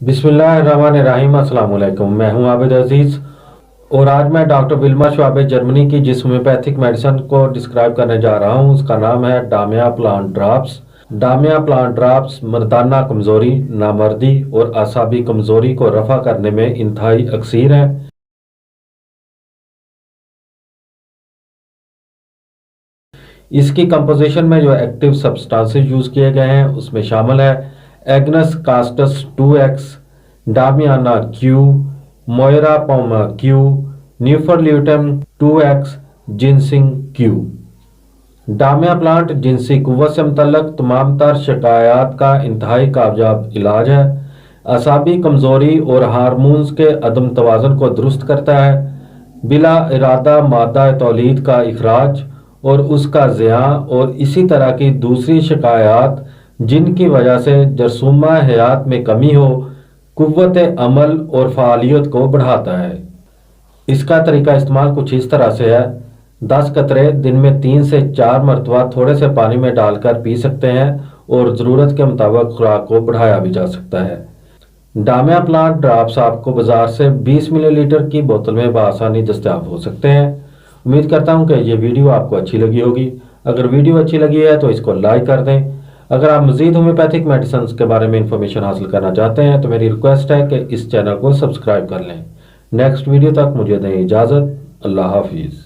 बिस्मिल्लाहिर्रहमानिर्रहीम। अस्सलाम वालेकुम। मैं हूं आबिद अजीज और आज मैं डॉक्टर विल्मा श्वाबे जर्मनी की जिस होम्योपैथिक मेडिसिन को डिस्क्राइब करने जा रहा हूं उसका नाम है डामिया प्लांट ड्रॉप्स। डामिया प्लांट ड्रॉप्स मर्दाना कमजोरी, नामर्दी और आसाबी कमजोरी को रफा करने में इंतहाई अक्सीर है। इसकी कंपोजिशन में जो एक्टिव सब्सटेंसेस यूज किए गए हैं उसमें शामिल है agnus castus 2x, damiana Q, moyra poma Q, nuphar luteum 2x, ginseng Q. डामिया प्लांट जिनसी कुव्वत से मुतल्लक तमाम तर शिकायत का इंतहाई कामयाब इलाज है। असाबी कमजोरी और हार्मोन्स के अदम तवाज़ुन को दुरुस्त करता है। बिला इरादा मादा तौलीद का इखराज और उसका ज़िया और इसी तरह की दूसरी शिकायत जिनकी वजह से जरसूमा हयात में कमी हो, कुव्वत अमल और फ़ालियत को बढ़ाता है। इसका तरीका इस्तेमाल कुछ इस तरह से है। 10 कतरे दिन में 3 से 4 मरतबा थोड़े से पानी में डालकर पी सकते हैं और ज़रूरत के मुताबिक खुराक को बढ़ाया भी जा सकता है। डामिया प्लांट ड्रॉप्स आपको बाजार से 20 मिलीलीटर की बोतल में बआसानी दस्तयाब हो सकते हैं। उम्मीद करता हूं कि ये वीडियो आपको अच्छी लगी होगी। अगर वीडियो अच्छी लगी है तो इसको लाइक कर दें। अगर आप मज़ीद होम्योपैथिक मेडिसिन के बारे में इंफॉर्मेशन हासिल करना चाहते हैं तो मेरी रिक्वेस्ट है कि इस चैनल को सब्सक्राइब कर लें। नेक्स्ट वीडियो तक मुझे दें इजाज़त। अल्लाह हाफिज़।